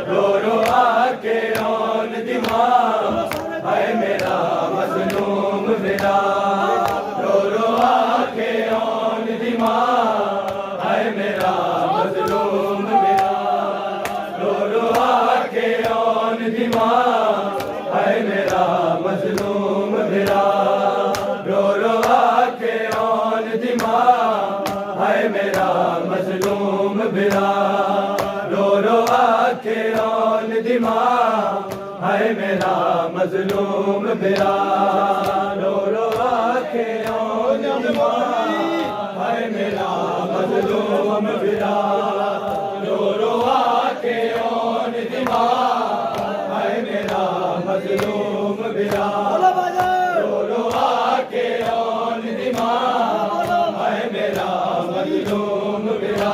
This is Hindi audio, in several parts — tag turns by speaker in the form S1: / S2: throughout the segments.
S1: रो रो आके औन दिमाग है मेरा मजलूम मेरा रो रो आके औन दिमाग है मेरा मजलूम मेरा रो रो आके औन दिमाग है मेरा मजलूम मेरा रो रो आके औन दिमाग है मेरा मजलूम मेरा रो रो आके औन दिमाग है मेरा मजलूम मेरा रो रो आके औन दिमाग है मेरा मजलूम मेरा रो रो आके औन दिमाग है मेरा मजलूम मेरा रो रो आके औन दिमाग है मेरा मजलूम मेरा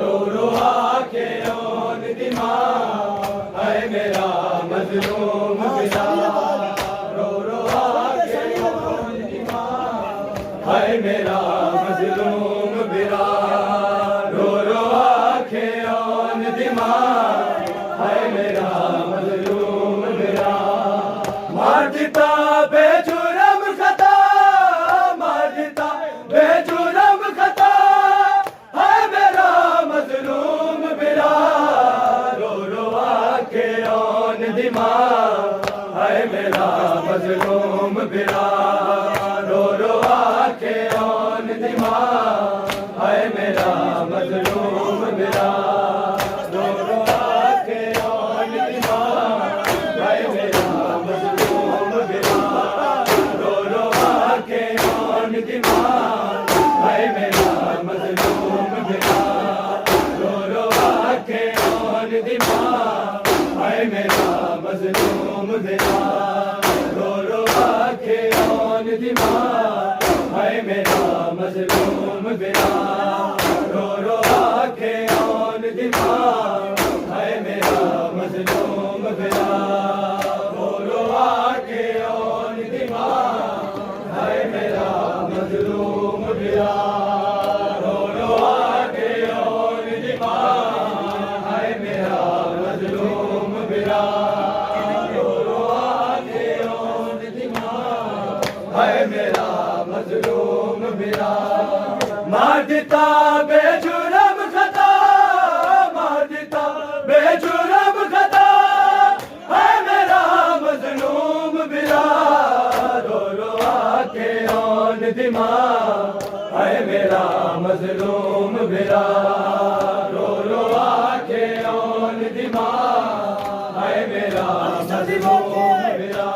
S1: रो रो आके औन दिमाग है मेरा मजलूम मेरा रो रो आके औन दिमाग है मेरा मजलूम मेरा रो रो आके औन दिमाग है मेरा मजलूम मेरा मार देता बेजुर्म खता मार देता बेजुर्म खता है मेरा मजलूम मेरा रो रो आके औन दिमाग है मेरा मजलूम मेरा रो रो आके औन दिमाग है मेरा मजलूम मेरा रो रो आके औन दिमाग है मेरा मजलूम मेरा रो रो आके औन दिमाग है मेरा मजलूम मेरा रो रो आके औन दिमाग है मेरा मजलूम मेरा रो रो आके औन दिमाग है मेरा मजलूम मेरा रो रो आके औन दिमाग है मेरा मजलूम मेरा रो रो आके औन दिमाग है मेरा मजलूम मेरा रो रो आके औन दिमाग है मेरा मजलूम मेरा रो रो आके औन दिमाग है मेरा मजलूम मेरा मार देता बेजुर्म खता मार देता बेजुर्म खता है मेरा मजलूम मेरा रो रो आके औन दिमाग है मेरा मजलूम मेरा रो रो आके औन दिमाग है मेरा मजलूम मेरा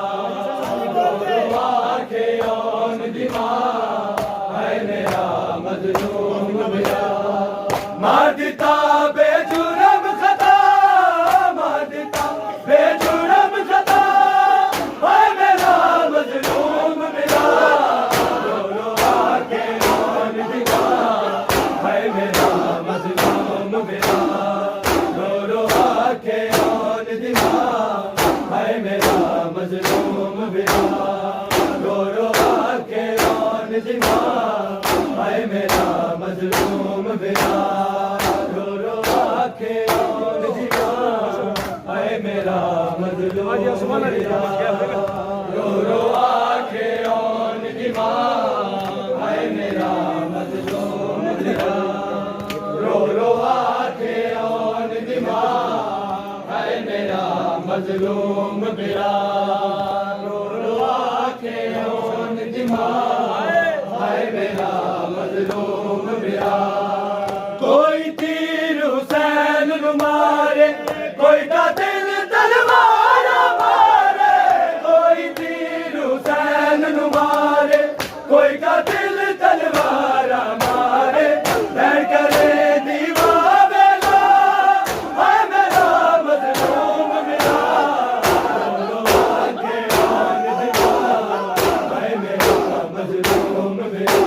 S1: रो रो आके औन दिमाग है मेरा मजलूम मेरा मार देता बेजुर्म खता मार देता बेजुर्म खता है मेरा मजलूम मेरा रो रो आके औन दिमाग है मेरा मजलूम मेरा रो रो आके औन दिमाग है मेरा मजलूम मेरा रो रो आके औन दिमाग है मेरा मजलूम मेरा रो रो आके औन दिमाग है मेरा मजलूम मेरा रो रो आके औन दिमाग है मेरा मजलूम मेरा रो रो आके औन दिमाग है मेरा मजलूम मेरा रो रो आके औन दिमाग है मेरा मजलूम मेरा कोई तीर हुसैन नु मारे कोई का दिल तलवार मारे कोई तीर हुसैन नु मारे कोई का दिल तलवार मारे बैठ करे दीवा बेला है मेरा मजलूम मेरा रो रो आके औन दिमाग है मेरा मजलूम मेरा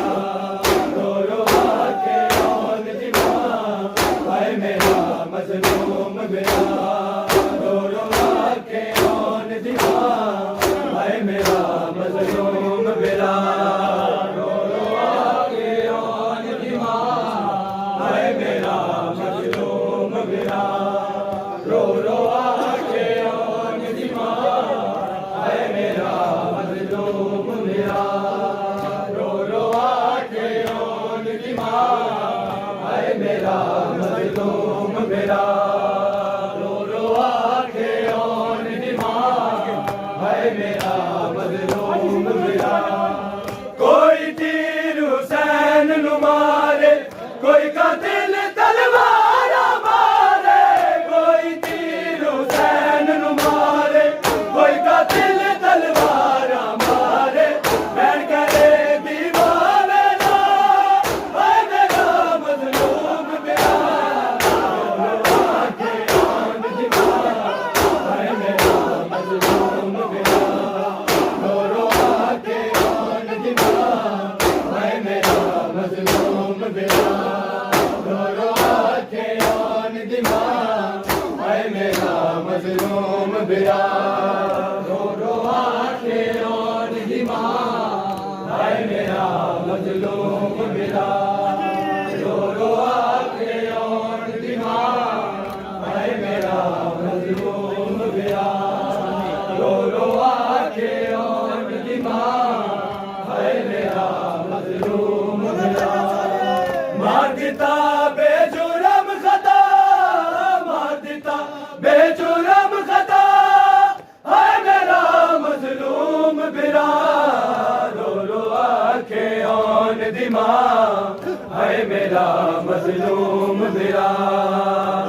S1: रो रो आके औन दिमाग है मेरा मजलूम मेरा रो रो आके औन दिमाग है मेरा मजलूम मेरा रो रो आके औन दिमाग है मेरा मजलूम मेरा रो बिरा रो रो आके और दिमा हाय मेरा मजलूम बिरा रो रो आके और दिमा हाय मेरा मजलूम बिरा रो रो आके और दिमा हाय मेरा मजलूम बिरा मार देता बेजुर्म खता मार देता बेजुर्म खता हाय मेरा मजलूम बिरा रो रो आके और दिमा हाय मेरा मजलूम बिरा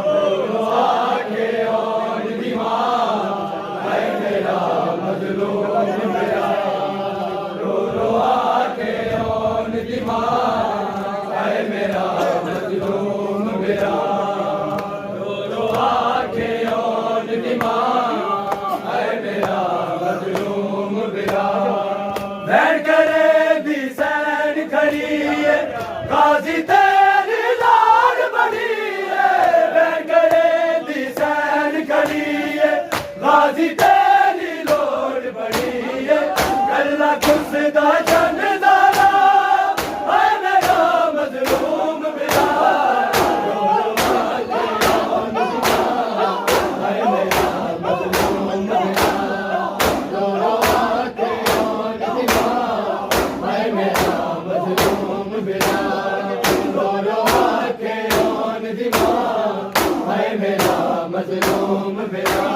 S1: रो रो आके और दिमा हाय मेरा मजलूम बिरा रो रो आके और दिमा हाय मेरा मजलूम बिरा रो रो आके और दिमा हाय मेरा मजलूम बिरा बैठ करे दी सैन खड़ी है गाजी तेरी लाड बड़ी है बैठ करे दी सैन खड़ी है गाजी तेरी लोड बड़ी है गल्ला खुशदा जनदारा हाय मेरा मजलूम बिरा रो रो आके और दिमा हाय मेरा मजलूम बिरा रो रो आके और दिमा हाय मेरा मजलूम बिरा रो रो आके और दिमा हाय मेरा मजलूम बिरा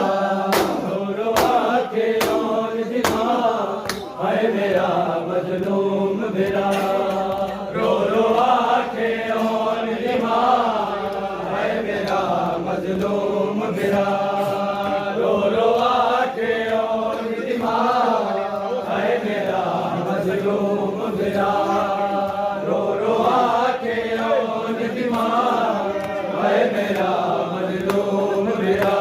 S1: रो रो आके और दिमा हाय मेरा मजलूम बिरा रो रो आके और दिमा हाय मेरा मजलूम बिरा रो रो आके और दिमा हाय मेरा मजलूम बिरा रो रो आके और दिमा हाय मेरा मजलूम बिरा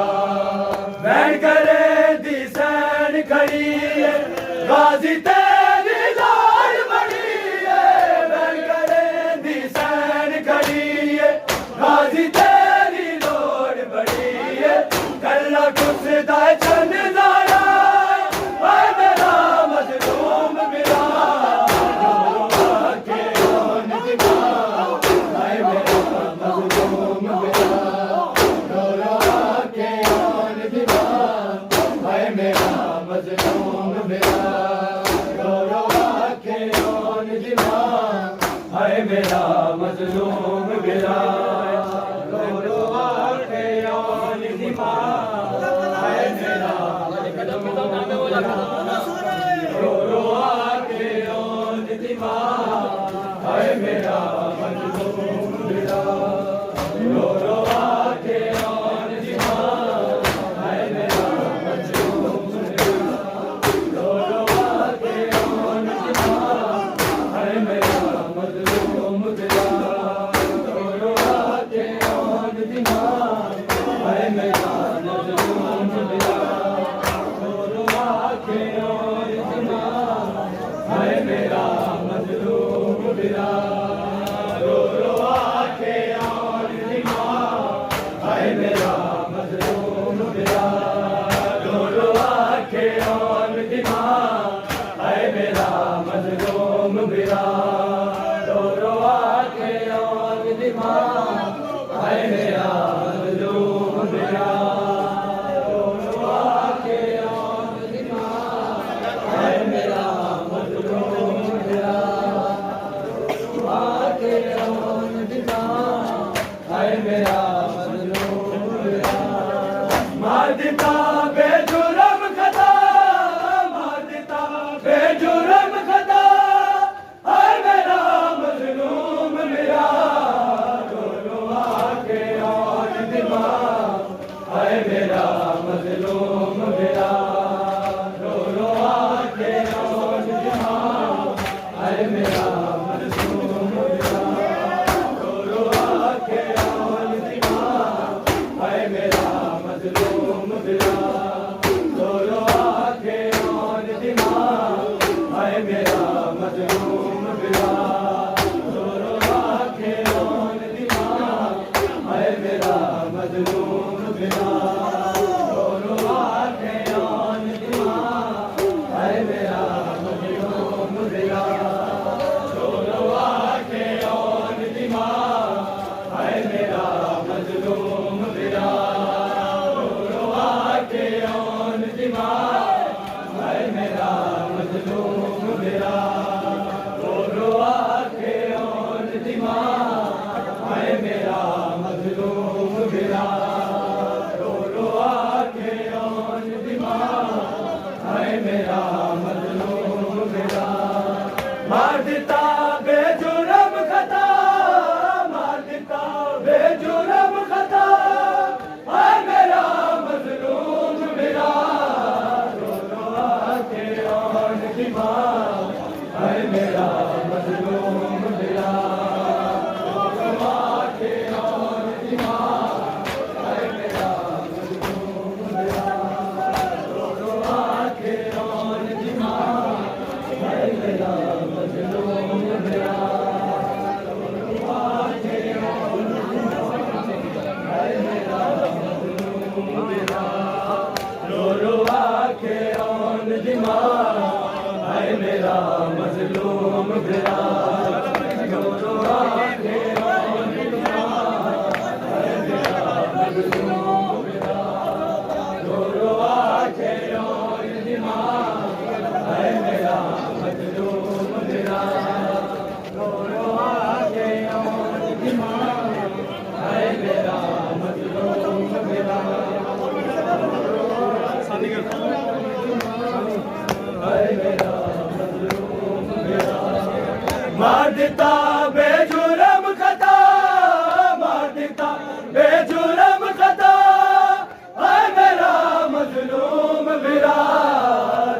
S1: बैठ करे दी सैन खड़ी है गाजी तेरी लाड बड़ी है बैठ करे दी सैन खड़ी है गाजी तेरी लोड बड़ी है गल्ला खुशदा जनदारा हाय मेरा मजलूम बिरा रो रो आके और दिमा हाय मेरा मजलूम बिरा रो रो आके और दिमा हाय मेरा मजलूम बिरा रो रो आके और दिमा हाय मेरा मजलूम बिरा रो रो आके और दिमा हाय मेरा रो रो आके और दिमा हाय मेरा मजलूम बिरा रो रो आके और दिमा हाय मेरा मजलूम बिरा रो रो आके और दिमा हाय मेरा मजलूम बिरा रो रो आके और दिमा हाय मेरा मजलूम बिरा रो रो आके और दिमा हाय मेरा मजलूम बिरा रो रो आके और दिमा हाय मेरा मजलूम बिरा रो रो आके और दिमा हाय मेरा मजलूम बिरा रो रो आके और दिमा हाय मेरा मजलूम बिरा रो रो आके और दिमा हाय मेरा मजलूम बिरा आके और दिमा हाय मेरा मजलूम बिरा मार देता बेजुर्म खता मार देता बेजुर्म खता हाय मेरा मजलूम बिरा रो रो आके और दिमा हाय मेरा मजलूम बिरा रो रो आके और दिमा हाय मेरा मजलूम बिरा रो रो आके और दिमा हाय मेरा मजलूम बिरा रो रो आके और दिमा हाय मेरा मजलूम बिरा रो रो आके और दिमा हाय मेरा मजलूम बिरा रो रो आके दिमाग, हाय मेरा मजलूम भिरा। रो रो आंखें और दिमाग, हाय मेरा मजलूम भिरा। रो रो आंखें और दिमाग, हाय मेरा मजलूम भिरा। रो रो आंखें और दिमाग, हाय मेरा मजलूम भिरा। मार देता बेजुर्म खता, मार देता बेजुर्म खता, हाय मेरा मजलूम भिरा।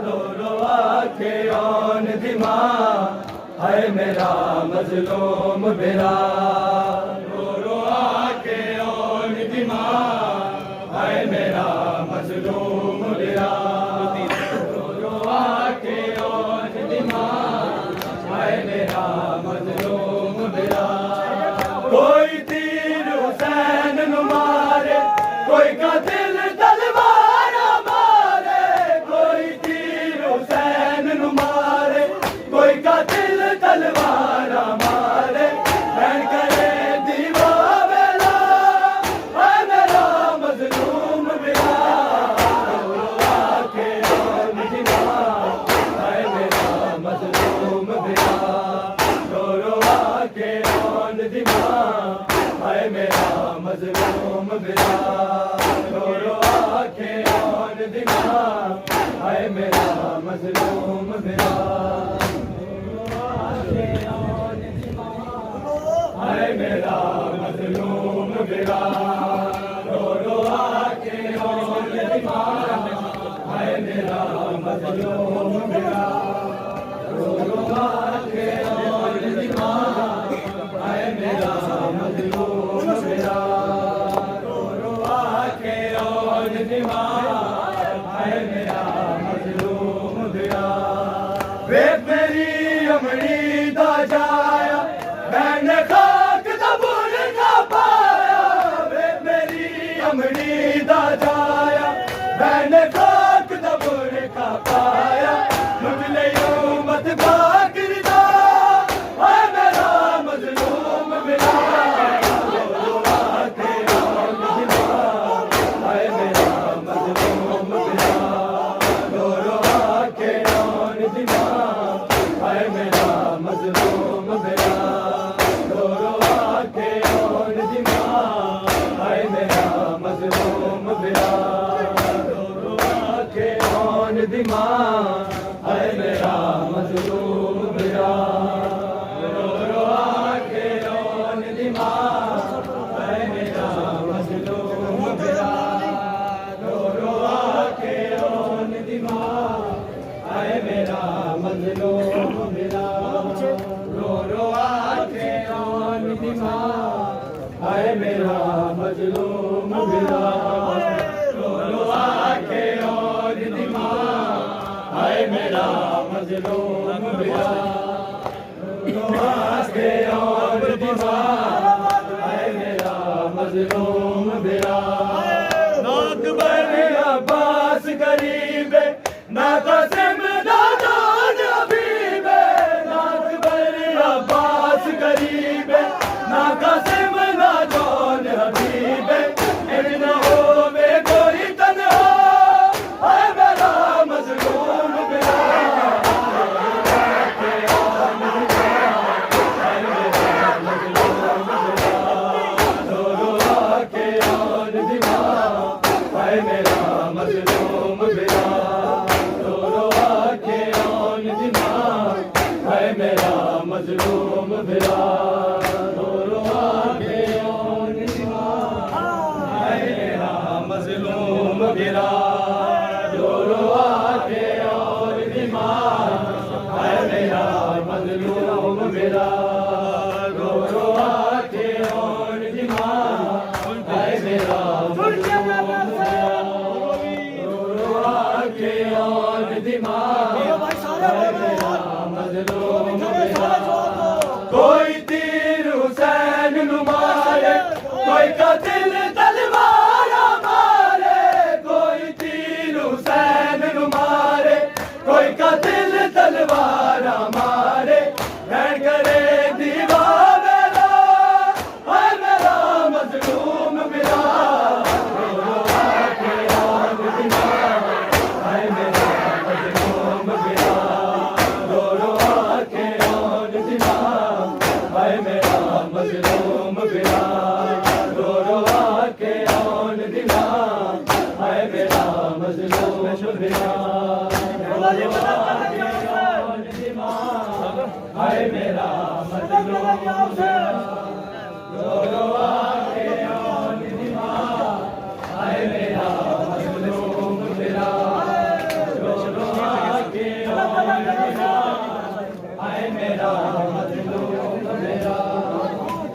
S1: रो रो आंखें और दिमाग, हाय मेरा मजलूम भिरा। रो रो आंखें और दिमाग, हाय मेरा मजलूम भिरा। रो रो आंखें और दिमाग, हाय मेरा मजलूम भिरा। कोई तीर हुसैन नु मारे, कोई कातिल तलवार मारे। कोई तीर हुसैन नु मारे, कोई कातिल तलवार मारे। बहन करे दीवा वेला, हाय मेरा मजलूम भिरा। रो रो आंखें और दिमाग, हाय मेरा मजलूम भिरा। रो रो आंखें और दिमाग, हाय मेरा मजलूम भिरा। रो रो आंखें और दिमाग, हाय मेरा मजलूम भिरा। हाय मेरा मजलूम भिरा। रो रो आंखें और दिमाग, हाय मेरा मजलूम भिरा। रो रो आंखें और दिमाग, हाय मेरा मजलूम भिरा। रो रो आंखें और दिमाग, हाय मेरा मजलूम भिरा। वे मेरी अमड़ी दा जाया, मैंने खाक दा बुरखा पाया। वे मेरी अमड़ी दा जाया, मैंने खाक दा बुरखा पाया। लुट लियो मत बाकरदा, हाय मेरा मजलूम भिरा। रो रो आंखें और दिमाग, हाय मेरा मजलूम भिरा। रो रो आंखें और दिमाग, हाय मेरा मजलूम भिरा। रो रो आंखें और दिमाग, हाय मेरा मजलूम भिरा। रो रो आंखें और दिमाग, हाय मेरा मजलूम भिरा। रो रो आंखें और दिमाग, हाय मेरा मजलूम भिरा। रो रो आंखें और दिमाग, हाय मेरा मजलूम भिरा। रो रो आंखें और दिमाग, हाय मेरा मजलूम भिरा। रो रो आंखें और दिमाग, हाय मेरा मजलूम भिरा। रो रो आंखें और दिमाग, हाय मेरा मजलूम भिरा। नाक बने अब्बास गरीबे, ना कासिम ना जान हबीबे। नाक बने अब्बास गरीबे, ना कासिम ना जान हबीबे। इतना होवे कोई तन्हा, हाय मेरा मजलूम भिरा। रो रो आंखें और दिमाग, हाय मेरा मजलूम भिरा। रो रो आंखें और दिमाग, हाय मेरा मजलूम भिरा। रो रो आंखें और दिमाग, हाय मेरा मजलूम भिरा। रो रो आंखें और दिमाग, हाय मेरा मजलूम भिरा। रो रो आंखें और दिमाग, हाय मेरा मजलूम भिरा। रो रो आंखें और दिमाग, हाय मेरा मजलूम भिरा। कोई तीर हुसैन नु मारे, कोई कातिल तलवार मारे। कोई मेरा हाय मेरा मजलूम रो रो आके और दिमाग हाय मेरा मजलूम मेरा रो रो आके और दिमाग हाय मेरा मजलूम मेरा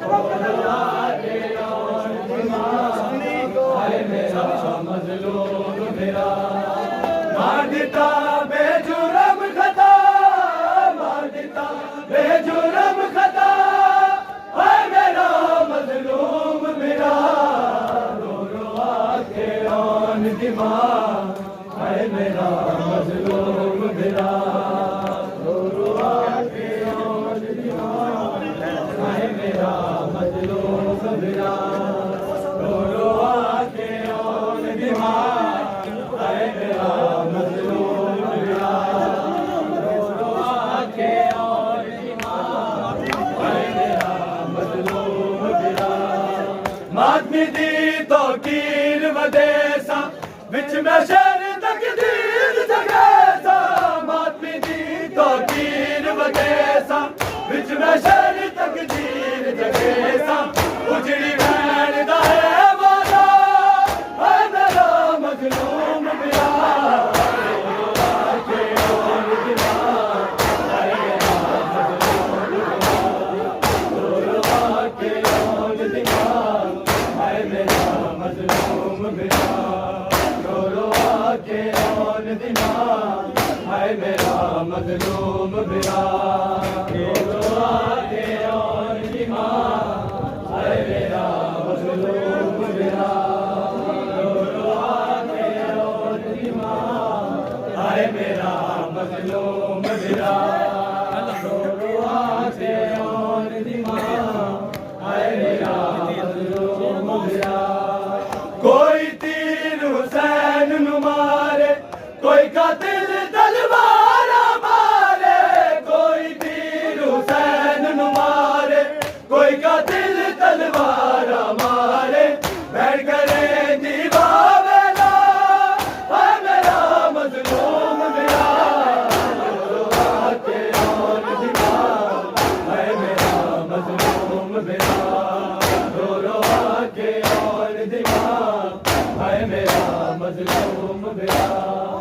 S1: रो रो आके और दिमाग हाय मेरा मजलूम मेरा मार देता बेजुर्म खता मार देता बेजुर्म खता हाय मेरा मजलूम मेरा रो रो आके औन दिमाग हाय मेरा मजलूम मेरा रो रो आके औन दिमाग हाय मेरा मजलूम मेरा रो रो आके औन दिमाग हाय मेरा मजलूम मेरा रो रो आके और दिमाग हाय मेरा मजलूम मेरा मातमी दी तो कीर वदेसा विच में शहर तकदीर जगेसा मातमी दी तो कीर वदेसा विच में शहर तकदीर जगेसा उजड़ी भैन दा है वादा हाय मेरा मजलूम मेरा मजलूम मेरा रो रो आके और दिमाग हाय मेरा मजलूम मेरा रो रो आके और दिमाग हाय मेरा मजलूम मेरा रो रो आके और दिमाग हाय मेरा मजलूम मेरा रो रो आके और दिमाग हाय मेरा मजलूम मेरा कोई तीर हुसैन नु मारे कोई कातिल तलवार मारे कोई तीर हुसैन नु मारे कोई कातिल तलवार मारे बैठ करे दीवावेला हाय मेरा मजलूम मेरा रो आके और दिमाग हाय मेरा मजलूम मेरा रो रो आके और दिमाग हाय मेरा मजलूम मेरा